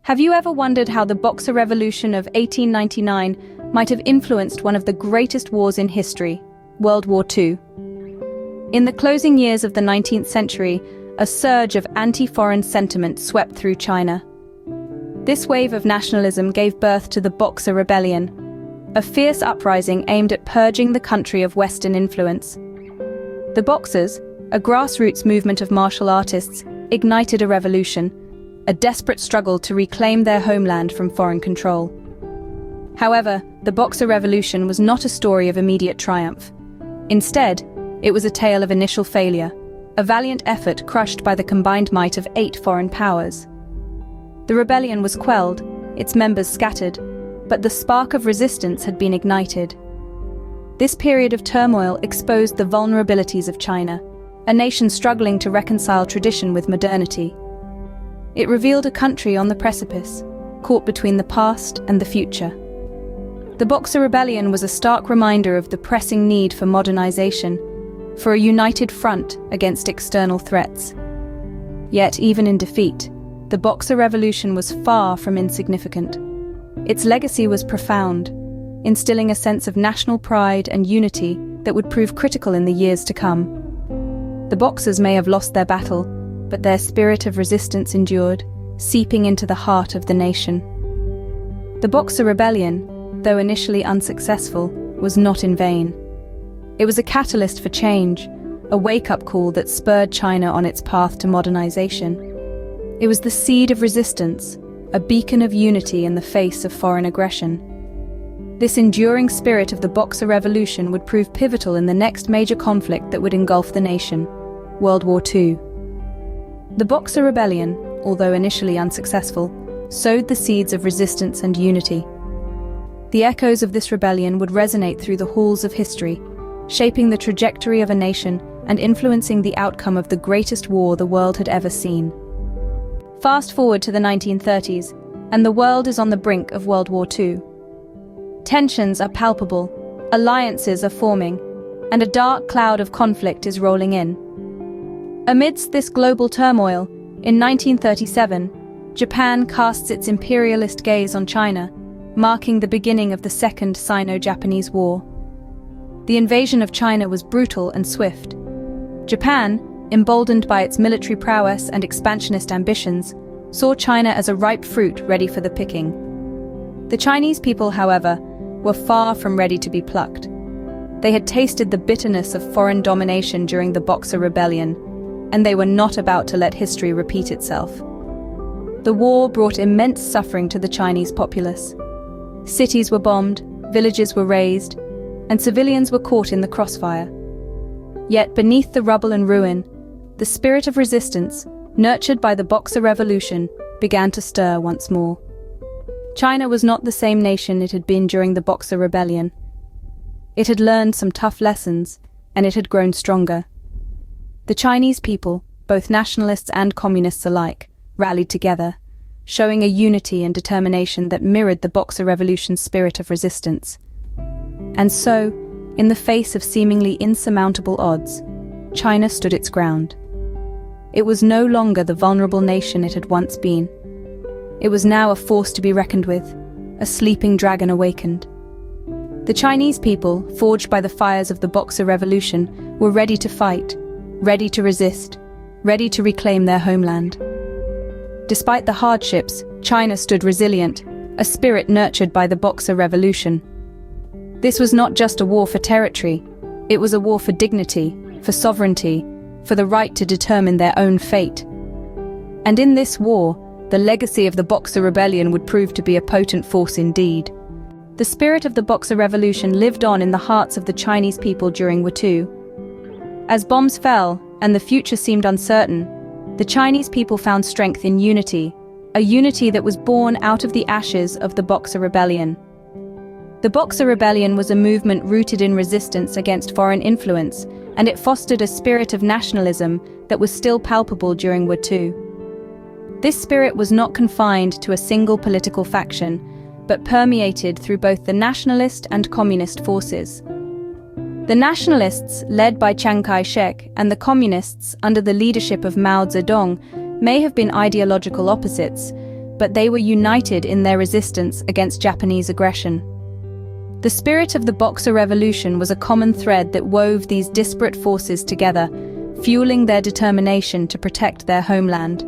Have you ever wondered how the Boxer Revolution of 1899 might have influenced one of the greatest wars in history, World War II? In the closing years of the 19th century, a surge of anti-foreign sentiment swept through China. This wave of nationalism gave birth to the Boxer Rebellion, a fierce uprising aimed at purging the country of Western influence. The Boxers, a grassroots movement of martial artists, ignited a revolution, a desperate struggle to reclaim their homeland from foreign control. However, the Boxer Revolution was not a story of immediate triumph. Instead, it was a tale of initial failure, a valiant effort crushed by the combined might of 8 foreign powers. The rebellion was quelled, its members scattered, but the spark of resistance had been ignited. This period of turmoil exposed the vulnerabilities of China, a nation struggling to reconcile tradition with modernity. It revealed a country on the precipice, caught between the past and the future. The Boxer Rebellion was a stark reminder of the pressing need for modernization, for a united front against external threats. Yet, even in defeat, the Boxer Revolution was far from insignificant. Its legacy was profound, instilling a sense of national pride and unity that would prove critical in the years to come. The Boxers may have lost their battle, but their spirit of resistance endured, seeping into the heart of the nation. The Boxer Rebellion, though initially unsuccessful, was not in vain. It was a catalyst for change, a wake-up call that spurred China on its path to modernization. It was the seed of resistance, a beacon of unity in the face of foreign aggression. This enduring spirit of the Boxer Revolution would prove pivotal in the next major conflict that would engulf the nation, World War II. The Boxer Rebellion, although initially unsuccessful, sowed the seeds of resistance and unity. The echoes of this rebellion would resonate through the halls of history, shaping the trajectory of a nation and influencing the outcome of the greatest war the world had ever seen. Fast forward to the 1930s, and the world is on the brink of World War II. Tensions are palpable, alliances are forming, and a dark cloud of conflict is rolling in. Amidst this global turmoil, in 1937, Japan casts its imperialist gaze on China, marking the beginning of the Second Sino-Japanese War. The invasion of China was brutal and swift. Japan, emboldened by its military prowess and expansionist ambitions, saw China as a ripe fruit ready for the picking. The Chinese people, however, were far from ready to be plucked. They had tasted the bitterness of foreign domination during the Boxer Rebellion, and they were not about to let history repeat itself. The war brought immense suffering to the Chinese populace. Cities were bombed, villages were razed, and civilians were caught in the crossfire. Yet beneath the rubble and ruin, the spirit of resistance, nurtured by the Boxer Revolution, began to stir once more. China was not the same nation it had been during the Boxer Rebellion. It had learned some tough lessons, and it had grown stronger. The Chinese people, both nationalists and communists alike, rallied together, showing a unity and determination that mirrored the Boxer Revolution's spirit of resistance. And so, in the face of seemingly insurmountable odds, China stood its ground. It was no longer the vulnerable nation it had once been. It was now a force to be reckoned with, a sleeping dragon awakened. The Chinese people, forged by the fires of the Boxer Revolution, were ready to fight, ready to resist, ready to reclaim their homeland. Despite the hardships, China stood resilient, a spirit nurtured by the Boxer Revolution. This was not just a war for territory, it was a war for dignity, for sovereignty, for the right to determine their own fate. And in this war, the legacy of the Boxer Rebellion would prove to be a potent force indeed. The spirit of the Boxer Revolution lived on in the hearts of the Chinese people during World War II. As bombs fell and the future seemed uncertain, the Chinese people found strength in unity, a unity that was born out of the ashes of the Boxer Rebellion. The Boxer Rebellion was a movement rooted in resistance against foreign influence, and it fostered a spirit of nationalism that was still palpable during World War II. This spirit was not confined to a single political faction, but permeated through both the nationalist and communist forces. The nationalists, led by Chiang Kai-shek, and the communists, under the leadership of Mao Zedong, may have been ideological opposites, but they were united in their resistance against Japanese aggression. The spirit of the Boxer Revolution was a common thread that wove these disparate forces together, fueling their determination to protect their homeland.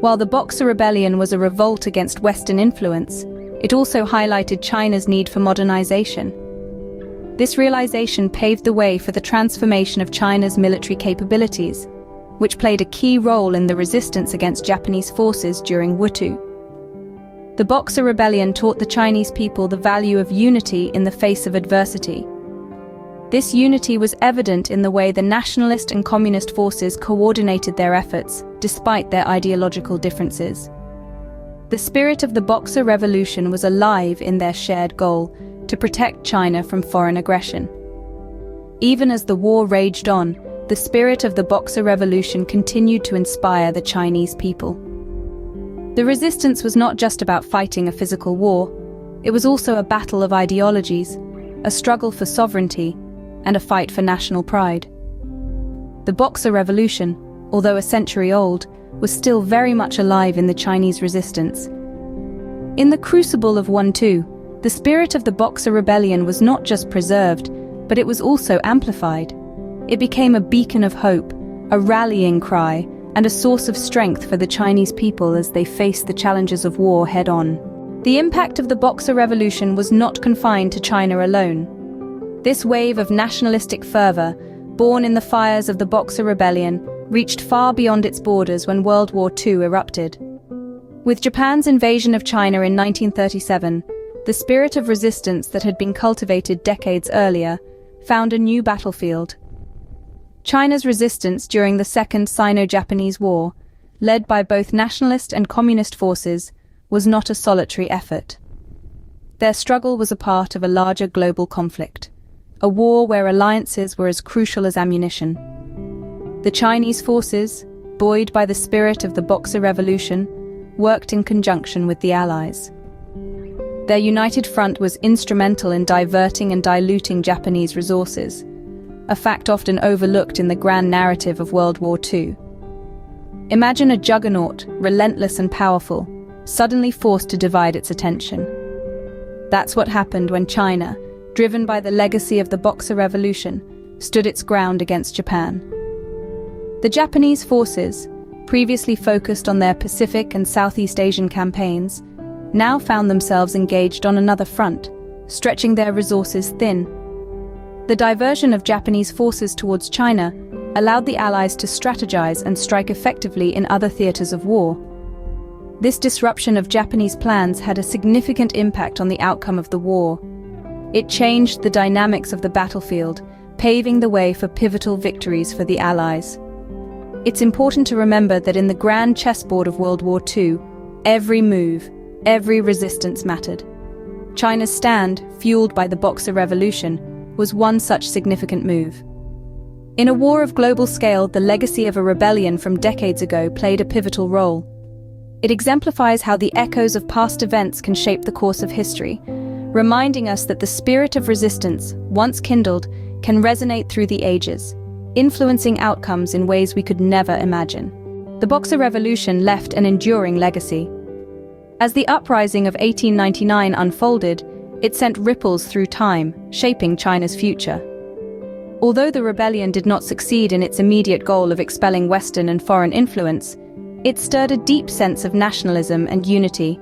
While the Boxer Rebellion was a revolt against Western influence, it also highlighted China's need for modernization. This realization paved the way for the transformation of China's military capabilities, which played a key role in the resistance against Japanese forces during WWII. The Boxer Rebellion taught the Chinese people the value of unity in the face of adversity. This unity was evident in the way the Nationalist and Communist forces coordinated their efforts, despite their ideological differences. The spirit of the Boxer Revolution was alive in their shared goal to protect China from foreign aggression. Even as the war raged on, the spirit of the Boxer Revolution continued to inspire the Chinese people. The resistance was not just about fighting a physical war, it was also a battle of ideologies, a struggle for sovereignty, and a fight for national pride. The Boxer Revolution, although a century old, was still very much alive in the Chinese resistance. In the crucible of WWII, the spirit of the Boxer Rebellion was not just preserved, but it was also amplified. It became a beacon of hope, a rallying cry, and a source of strength for the Chinese people as they faced the challenges of war head-on. The impact of the Boxer Revolution was not confined to China alone. This wave of nationalistic fervor, born in the fires of the Boxer Rebellion, reached far beyond its borders when World War II erupted. With Japan's invasion of China in 1937, the spirit of resistance that had been cultivated decades earlier found a new battlefield. China's resistance during the Second Sino-Japanese War, led by both nationalist and communist forces, was not a solitary effort. Their struggle was a part of a larger global conflict, a war where alliances were as crucial as ammunition. The Chinese forces, buoyed by the spirit of the Boxer Revolution, worked in conjunction with the Allies. Their united front was instrumental in diverting and diluting Japanese resources, a fact often overlooked in the grand narrative of World War II. Imagine a juggernaut, relentless and powerful, suddenly forced to divide its attention. That's what happened when China, driven by the legacy of the Boxer Revolution, stood its ground against Japan. The Japanese forces, previously focused on their Pacific and Southeast Asian campaigns, now found themselves engaged on another front, stretching their resources thin. The diversion of Japanese forces towards China allowed the Allies to strategize and strike effectively in other theaters of war. This disruption of Japanese plans had a significant impact on the outcome of the war. It changed the dynamics of the battlefield, paving the way for pivotal victories for the Allies. It's important to remember that in the grand chessboard of World War II, every move, every resistance mattered. China's stand, fueled by the Boxer Revolution, was one such significant move. In a war of global scale, the legacy of a rebellion from decades ago played a pivotal role. It exemplifies how the echoes of past events can shape the course of history, reminding us that the spirit of resistance, once kindled, can resonate through the ages, influencing outcomes in ways we could never imagine. The Boxer Revolution left an enduring legacy. As the uprising of 1899 unfolded, it sent ripples through time, shaping China's future. Although the rebellion did not succeed in its immediate goal of expelling Western and foreign influence, it stirred a deep sense of nationalism and unity.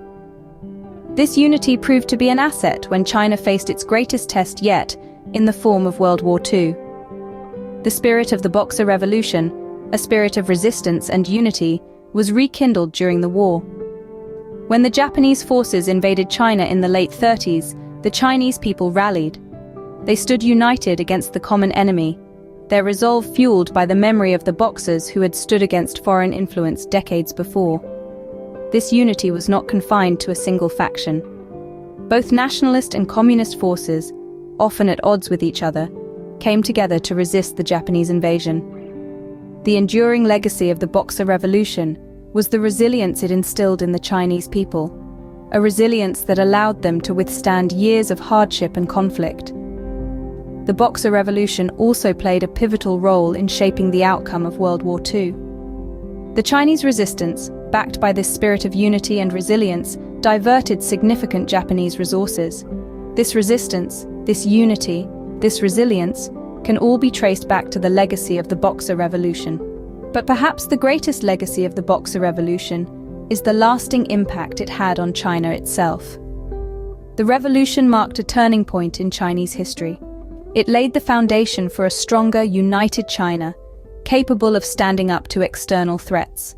This unity proved to be an asset when China faced its greatest test yet, in the form of World War II. The spirit of the Boxer Revolution, a spirit of resistance and unity, was rekindled during the war. When the Japanese forces invaded China in the late 30s, the Chinese people rallied. They stood united against the common enemy, their resolve fueled by the memory of the Boxers who had stood against foreign influence decades before. This unity was not confined to a single faction. Both nationalist and communist forces, often at odds with each other, came together to resist the Japanese invasion. The enduring legacy of the Boxer Revolution was the resilience it instilled in the Chinese people, a resilience that allowed them to withstand years of hardship and conflict. The Boxer Revolution also played a pivotal role in shaping the outcome of World War II. The Chinese resistance, backed by this spirit of unity and resilience, diverted significant Japanese resources. This resistance, this unity, this resilience can all be traced back to the legacy of the Boxer Revolution. But perhaps the greatest legacy of the Boxer Revolution is the lasting impact it had on China itself. The revolution marked a turning point in Chinese history. It laid the foundation for a stronger, united China, capable of standing up to external threats.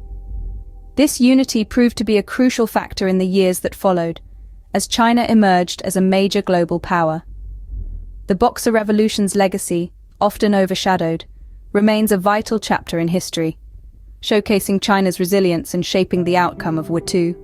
This unity proved to be a crucial factor in the years that followed, as China emerged as a major global power. The Boxer Revolution's legacy, often overshadowed, remains a vital chapter in history, showcasing China's resilience and shaping the outcome of WWII.